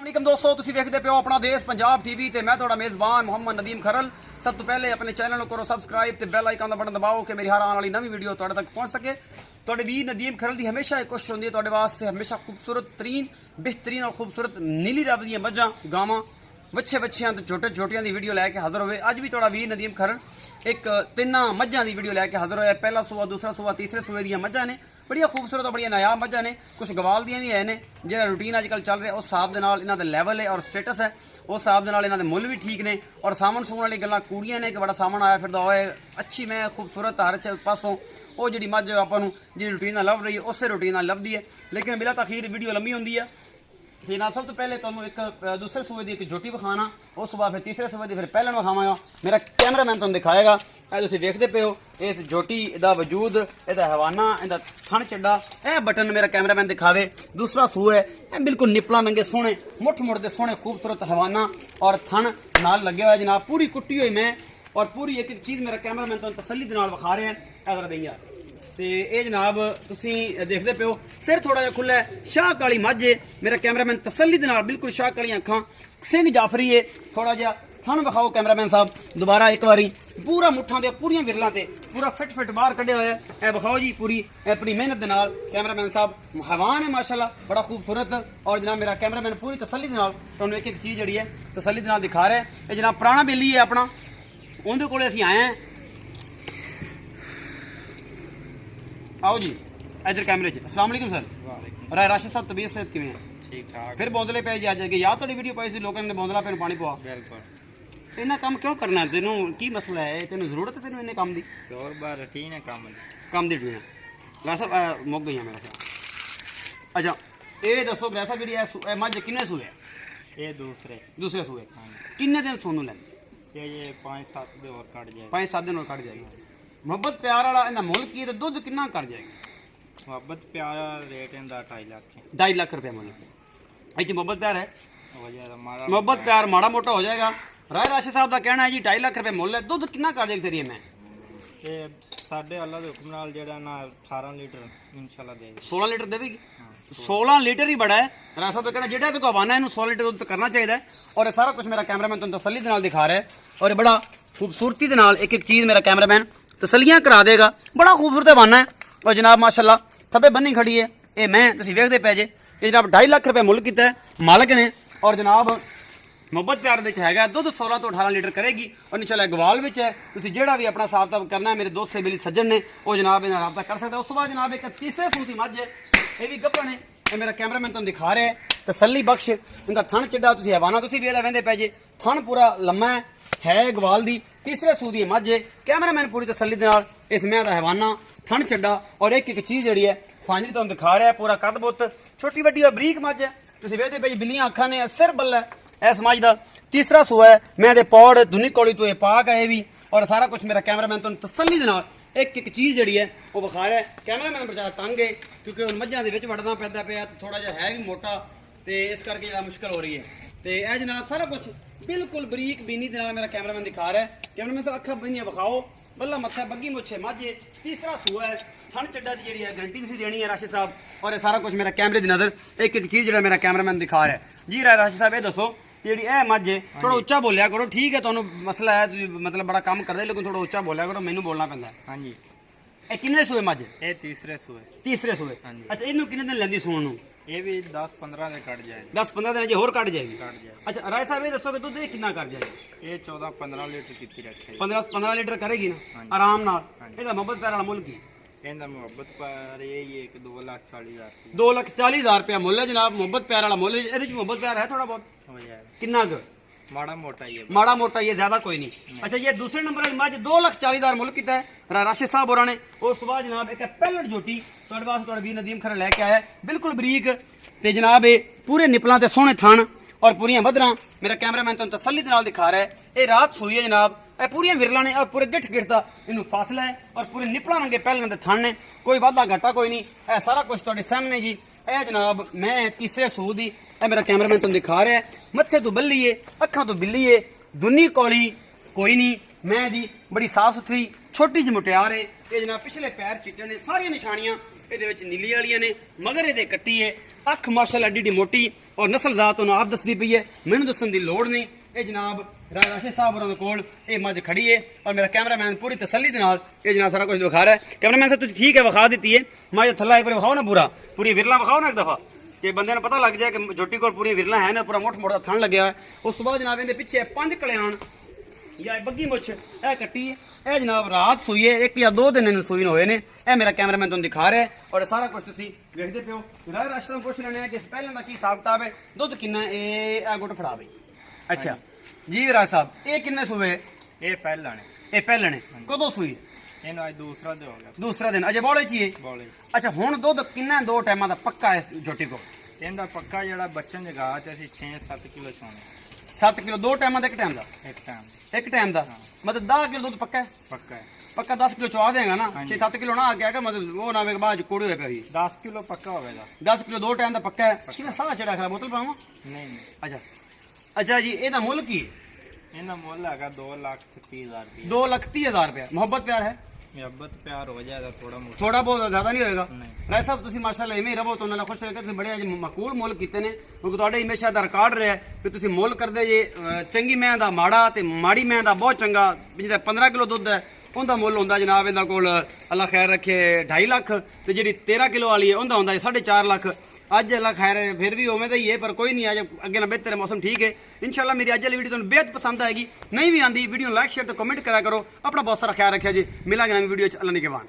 वालेकुम दोस्तों, तुसीं वेखदे पियो अपना देश पंजाब टीवी ते मैं तुहाडा मेज़बान मोहम्मद नदीम खरल। सब तो पहले अपने चैनल को करो सबसक्राइब ते बेल आइकन दा बटन दबाओ कि मेरी हर आने वाली नवी वीडियो तुहाडे तक पहुंच सके। तुहाडे वीर नदीम खरल दी हमेशा एक कोशिश होंदी है तुहाडे वास्ते हमेशा खूबसूरत तरीन बेहतरीन और खूबसूरत नीली रब दी मज्जां गावां बच्चे बच्चियां ते छोटे छोटियां दी वीडियो लैके हाजिर होवे। अज भी तुहाडा वीर नदीम खरल एक तिन्ना मज्जां दी वीडियो लैके हाजिर होया। पहला सूआ, दूसरा सूआ, तीसरे सूए दी मज्जां ने बड़िया खूबसूरत और बड़िया नायाब मज्जां ने। कुछ गवाल दियां भी है ने जिहड़ा रूटीन अजकल चल रहा उस हिसाब दे नाल इन्हां दा लेवल है और स्टेटस है उस हिसाब दे नाल इन्हां दे मुੱਲ भी ठीक ने। और सामन सूण वाली गल्लां कूड़ियां ने कि बड़ा सामन आया फिरदा होए अच्छी मैं खूबसूरत हर पासों वो जी मझ आपां नूं जी रूटीन नाल लभ रही है उस रूटीन नाल लभदी है। लेकिन बिला तखीर वीडियो लंबी होंदी है। जनाब सब तो पहले तुहानूं एक दूसरे सूबे की एक झोटी विखाना उस सुबह फिर तीसरे सूबे की फिर पहले विखावांगा। मेरा कैमरामैन तुहानूं दिखाएगा। तुसीं वेखदे पे हो इस झोटी दा वजूद इहदा हवाना इहदा थण चड्डा यह बटन मेरा कैमरामैन दिखावे। दूसरा सूआ है बिल्कुल निपला नंगे सोहने मुठ मुड़ते सोहने खूबसूरत हवाना और थण नाल लगे हुआ जनाब पूरी कुट्टी हुई मैं और पूरी एक एक चीज़ मेरा कैमरामैन तुहानूं तसल्ली दे नाल विखा रहे हैं। अगर देइया ते ये जनाब तुसीं देखदे पे हो सिर थोड़ा जिहा खुला है शाह काली मझ है। मेरा कैमरामैन तसल्ली दे नाल बिल्कुल शाह काली अखां सिंह जाफरी है। थोड़ा जिहा थण विखाओ कैमरामैन साहब दोबारा एक बारी पूरा मुठां दे पूरियां विरलां ते पूरा फिट बाहर कढ़े होए ए विखाओ जी पूरी अपनी मेहनत दे नाल कैमरामैन साहब हवान है माशाल्लाह बड़ा खूबसूरत। और जनाब मेरा कैमरामैन पूरी तसल्ली दे नाल तुहानूं एक एक चीज़ जिहड़ी है तसल्ली दे नाल दिखा रहा है। ये जनाब पुराना बेली है अपना उहदे कोले असीं आए हैं। आओ जी इधर कैमरे अस्सलाम वालेकुम सर। राय राशिद साहब तबीयत सेहत किवें है? ठीक ठाक। फिर बौंदले पे जी अज याद थोड़ी वीडियो पाई सी लोगों ने बौंदला पे पानी पवा बिल्कुल इन्ना काम क्यों करना है तेनों की मसला है तेनों जरूरत है तेनों इन्ने काम दी और बार रूटीन है काम दी रूटीन है ला साहब मुक गई मेरा ख्याल। अच्छा ये दसो ग्रह साहब जी मझ किन्ने सूए ये दूसरे सूए किन्ने दिन सोनू लैंदी ये 5-7 दिन और कट जाएगी 5-7 दिन और कट जाएगी। मुहब्बत प्यार वाला इनका मुल की तो दुध कितना कर जाएगा? मुहब्बत प्यार रेट इनका 2.5 लाख है 2.5 लाख रुपया मुल अच्छी मुहब्बत प्यार है मुहब्बत प्यार माड़ा मोटा हो जाएगा। राय राशिद साहब का कहना है जी 2.5 लाख रुपये मुल है दुध कितना कर जाएगी तेरी मैं ये साढ़े अल्लाह के हुक्म नाल जेड़ा ना 18 लीटर इंशाल्लाह देगी 16 लीटर देगी 16 लीटर ही बड़ा है। राय साहब का कहना जेड़ा तो हवाना है 16 लीटर दुध करना चाहिए। और ये सारा कुछ मेरा कैमरामैन तुम तसल्ली दे नाल दिखा रहा है और ये बड़ा खूबसूरती दे नाल एक एक चीज़ मेरा कैमरामैन तसलियां करा देगा। बड़ा खूबसूरत हवाना है और जनाब माशाल्लाह थब्बे बन्नी खड़ी है ये मैं तुसीं वेखदे पे जे ये जनाब 2.5 लाख रुपये मुल किया है मालक ने। और जनाब मुहब्बत प्यार दे है दुध 16 तो 18 लीटर करेगी और इंशाल्लाह गवाल विच है तुसीं जेड़ा भी अपना हिसाब किताब करना है मेरे दोस्त से बेली सज्जन ने वो जनाब इन्हां राबता कर सकता है। उस तो बाद जनाब एक तीसरे सूती मझ है ये भी गप्पन है ये मेरा कैमरामैन तुहानूं दिखा रहा है तसल्ली बख्श इनका थण चड्डा तुसीं हवाना तुसीं भी वेंदे पे जे थण पूरा लम्मा है गवाल दी तीसरे सूदी मझ है। कैमरामैन पूरी तसल्ली दे नाल इस मैं दा हवाना थण चड्डा और एक एक चीज़ जी है फाइनली तुहानूं दिखा रहा है पूरा कद बुत छोटी वड्डी और बरीक मझ है तुसीं वेखदे पे बिल्लियां अखां ने सिर बल्ला है इस मझ दा तीसरा सूआ है मैं दे पौड़ दुनी कौली तो ये पाक है ये भी। और सारा कुछ मेरा कैमरामैन तुहानूं तसल्ली दे नाल एक एक चीज़ जी है वो विखा रहा है। कैमरामैन बेचारा तंग है क्योंकि मझां दे विच वड़ना पैंदा पिया थोड़ा जिहा है भी मोटा तो इस करके ज़रा मुश्किल हो रही है। तो यह जनाब सारा कुछ बिल्कुल बरीक बीनी दे नाल मेरा कैमरामैन दिखा रहा है। कैमरामैन साहब अखा बनिया विखाओ बल्ला मत्था बग्गी मुच्छे माझे तीसरा सूआ है थण चड्डा की जी है गारंटी तुसीं देनी है राशिद साहब। और ये सारा कुछ मेरा कैमरे की नज़र एक एक चीज़ जो मेरा कैमरामैन दिखा रहा है जी। राशिद साहब ये दसो जी मझ है थोड़ा उच्चा बोलिया करो ठीक है तुहानूं मसला है मतलब बड़ा काम करदे लेकिन थोड़ा उच्चा बोलिया करो मैनूं बोलना पैंदा है। हाँ जी ये किन्ने सूए मझ ये तीसरे सूए अच्छा इनू किन्ने दिन लैंदी सूण नूं ये भी 10-15 दिन कट जाएगी 10-15 दिन होर कट जाएगी। अच्छा राय साहब ये दसो कि दुध कितना कर जाएगी? ये 14-15 लीटर की रखे 15 लीटर करेगी ना आराम नाल। ਇਹਦਾ ਮੁਹੱਬਤ ਪਿਆਰ ਵਾਲਾ ਮੁੱਲ ਕੀ ਇਹਦਾ ਮੁਹੱਬਤ ਪਿਆਰ ਇਹ ਹੀ 2,40,000 2,40,000 रुपया मुੱਲ है जनाब। मुहब्बत प्यार वाला मुੱਲ ਇਹਦੇ ਚ ਮੁਹੱਬਤ प्यार है थोड़ा बहुत हो जाएगा कितना क माड़ा मोटा ये ज्यादा कोई नहीं। अच्छा ये दूसरे नंबर वाली मझ 2,40,000 मुल्क किया है राशिद साहब होरां ने। उस बाद जनाब एक पैलेट झोटी तुहाडे वास्ते तुहाडा वीर नदीम खरल लैके आया बिल्कुल बरीक ते जनाब ये पूरे निपलां ते सोहने थण और पूरियां वधरां मेरा कैमरामैन तुहानूं तसल्ली दे नाल दिखा रहा है। ये रात सूई है जनाब ये पूरियां विरलां ने और पूरे गिठ दा इनू फासला है और पूरे निपलां नंगे पैलें दे थण ने कोई वाधा घाटा कोई नहीं। यह सारा कुछ तुहाडे सामने जी यह जनाब मैं तीसरे सूद दी मेरा कैमरामैन तुहानूं दिखा रहा है। मत्थे तो बल्ली है अखां तो बिल्ली है दुनी कौली कोई नहीं मैं जी बड़ी साफ सुथरी छोटी जी मुटियार है ये जनाब पिछले पैर चिट्टे ने सारियां निशानियां ਇਹਦੇ ਵਿੱਚ ਨੀਲੀ ਵਾਲੀਆਂ ਨੇ ਮਗਰ ਇਹਦੇ ਕੱਟੀ ਹੈ ਅੱਖ ਮਾਸ਼ਾਅੱਲਾ ਏਡੀ ਏਡੀ ਮੋਟੀ ਔਰ ਨਸਲ ਜ਼ਾਤ ਉਹਨੂੰ ਆਪ ਦੱਸਦੀ ਪਈ ਹੈ ਮੈਨੂੰ ਦੱਸਣ ਦੀ ਲੋੜ ਨਹੀਂ ਇਹ ਜਨਾਬ ਰਾਸ਼ਿਦ ਸਾਹਿਬ ਹੋਰਾਂ ਦੇ ਕੋਲ ਇਹ ਮੱਝ ਖੜੀ ਹੈ ਔਰ ਮੇਰਾ ਕੈਮਰਾਮੈਨ ਪੂਰੀ ਤਸੱਲੀ ਦੇ ਨਾਲ ਇਹ ਜਨਾਬ ਸਾਰਾ ਕੁਝ ਦਿਖਾ ਰਿਹਾ ਹੈ ਕੈਮਰਾਮੈਨ ਸਾਹਿਬ ਤੁਸੀਂ ਠੀਕ ਹੈ ਵਿਖਾ ਦਿੱਤੀ ਹੈ ਮੱਝ ਥੱਲਾ ਇੱਕ ਵਾਰ ਵਿਖਾਓ ਨਾ ਪੂਰੀ ਵਿਰਲਾ ਵਿਖਾਓ ਨਾ ਇੱਕ ਦਫਾ ਕਿ ਬੰਦੇ ਨੂੰ ਪਤਾ ਲੱਗ ਜਾਏ ਕਿ ਝੋਟੀ ਕੋਲ ਪੂਰੀ ਵਿਰਲਾ ਹੈ ਨਾ ਪੂਰਾ ਮੋਟ ਮੋਟਾ ਥਣ ਲੱਗਿਆ ਹੈ ਉਸ ਤੋਂ ਬਾਅਦ ਜਨਾਬ ਇਹਦੇ ਪਿੱਛੇ 5 ਕਲਿਆਣ ਜਾਂ ਬੱਗੀ ਮੁੱਛ ਇਹ ਕੱਟੀ ਹੈ ਇਹ ਜਨਾਬ ਰਾਤ ਸੂਈ ਹੈ 1 ਜਾਂ 2 ਦਿਨ ਇਹਨੂੰ ਸੂਈ ਹੋਏ ਨੇ ਇਹ ਮੇਰਾ ਕੈਮਰਾਮੈਨ ਤੁਹਾਨੂੰ ਦਿਖਾ ਰਿਹਾ ਹੈ ਔਰ ਸਾਰਾ ਕੁਝ ਤੁਸੀਂ ਵੇਖਦੇ ਪਿਓ ਰਾਏ ਰਾਸ਼ਦ ਨੂੰ ਪੁੱਛ ਲੈਣੇ ਆ ਕਿ ਪਹਿਲਾਂ ਦਾ ਕੀ ਹਿਸਾਬ ਕਿਤਾਬ ਹੈ ਦੁੱਧ ਕਿੰਨਾ ਇਹ ਗੁੱਟ ਫੜਾ ਬਈ ਅੱਛਾ ਜੀ ਰਾਜ ਸਾਹਿਬ ਇਹ ਕਿੰਨੇ ਸੂਏ ਇਹ ਪਹਿਲਾਂ ਨੇ ਇਹ ਪਹਿਲਾਂ ਨੇ ਕਦੋਂ ਸੂਈ ਇਹਨੂੰ ਅੱਜ ਦੂਸਰਾ ਦਿਨ ਹੋ ਗਿਆ ਦੂਸਰਾ ਦਿਨ ਅਜੇ ਬੋਲੇ ਚ ਹੀ ਹੈ ਬੋਲੇ ਅੱਛਾ ਹੁਣ ਦੁੱਧ ਕਿੰਨਾ 2 ਟਾਈਮਾਂ ਦਾ ਪੱਕਾ ਹੈ ਝੋਟੀ ਕੋ ਇਹਦਾ ਪੱਕਾ ਜਿਹੜਾ ਬੱਚਨ ਜਗਾ ਚ ਅਸੀਂ 6-7 ਕਿਲੋ ਚੋਣੇ 7 ਕਿਲੋ 2 ਟਾਈਮਾਂ ਦਾ ਇੱਕ ਟਾਈਮ ਦਾ ਇੱਕ ਟਾਈਮ ਦਾ ਮਤਲਬ 10 ਕਿਲੋ ਦੁੱਧ ਪੱਕਾ ਹੈ ਪੱਕਾ ਹੈ ਪੱਕਾ 10 ਕਿਲੋ ਚਵਾ ਦੇਗਾ ਨਾ 6-7 ਕਿਲੋ ਨਾ ਆ ਗਿਆ ਕਿ ਮਤਲਬ ਉਹ ਨਾ ਵੇ ਬਾਅਦ ਕੋੜੇ ਹੋਏ ਪਈ 10 ਕਿਲੋ ਪੱਕਾ ਹੋਵੇਗਾ 10 ਕਿਲੋ 2 ਟਾਈਮ ਦਾ ਪੱਕਾ ਹੈ ਕਿਵੇਂ ਸਾਹ ਚੜਾ ਖਰਾ ਬੋਤਲ ਪਾਵਾਂ ਨਹੀਂ ਅੱਛਾ ਜੀ ਇਹਦਾ ਮੁੱਲ ਕੀ ਹੈ ਇਹਦਾ ਮੁੱਲ ਹੈਗਾ 2,30,000 ਰੁਪਏ 2,30,000 ਰੁਪਏ ਮੁਹੱਬਤ ਪਿਆਰ ਹੈ ਮੁਹੱਬਤ ਪਿਆਰ ਹੋ ਜਾਏਗਾ ਥੋੜਾ ਬਹੁਤ ਜ਼ਿਆਦਾ ਨਹੀਂ ਹੋਏਗਾ ਨਹੀਂ। ਰਾਏ ਸਾਹਿਬ ਤੁਸੀਂ ਮਾਸ਼ਾਅੱਲਾ ਇਵੇਂ ਹੀ ਰਹੋ ਤੁਹਾਨੂੰ ਨਾਲ ਖੁਸ਼ ਰਹਿ ਤੁਸੀਂ ਬੜੇ ਅੱਜ ਮਾਕੂਲ ਮੁੱਲ ਕੀਤੇ ਨੇ ਕਿਉਂਕਿ ਤੁਹਾਡੇ ਹਮੇਸ਼ਾ ਦਾ ਰਿਕਾਰਡ ਰਿਹਾ ਕਿ ਤੁਸੀਂ ਮੁੱਲ ਕਰਦੇ ਜੇ ਚੰਗੀ ਮੈਂ ਦਾ ਮਾੜਾ ਤੇ ਮਾੜੀ ਮੈਂ ਦਾ ਬਹੁਤ ਚੰਗਾ ਜਿਹਦਾ 15 ਕਿਲੋ ਦੁੱਧ ਹੈ ਉਹਦਾ ਮੁੱਲ ਹੁੰਦਾ ਜਨਾਬ ਇਹਦਾ ਕੋਲ ਅੱਲਾ ਖੈਰ ਰੱਖੇ 2.5 ਲੱਖ ਤੇ ਜਿਹੜੀ 13 ਕਿਲੋ ਵਾਲੀ ਹੈ ਉਹਦਾ ਹੁੰਦਾ 4.5 ਲੱਖ ਅੱਜ ਅੱਲਾ ਖੈਰ ਫਿਰ ਵੀ ਉਵੇਂ ਦਾ ਹੀ ਹੈ ਪਰ ਕੋਈ ਨਹੀਂ ਅੱਜ ਅੱਗੇ ਨਾ ਬਿਹਤਰ ਮੌਸਮ ਠੀਕ ਹੈ ਇਨਸ਼ਾਅੱਲਾ ਮੇਰੀ ਅੱਜ ਵਾਲੀ ਵੀਡੀਓ ਤੁਹਾਨੂੰ ਬੇहद ਪਸੰਦ ਆਏਗੀ ਨਹੀਂ ਵੀ ਆਂਦੀ ਵੀਡੀਓ ਨੂੰ ਲਾਈਕ ਸ਼ੇਅਰ ਤੇ ਕਮੈਂਟ ਕਰਿਆ ਕਰੋ ਆਪਣਾ ਬਹੁਤ ਸਾਰਾ ਖਿਆਲ ਰੱਖਿਆ ਜੀ ਮਿਲਾਂਗੇ ਨਵੀਂ ਵੀਡੀਓ ਚ ਅੱਲਾ ਨਿਗਹਿਬਾਨ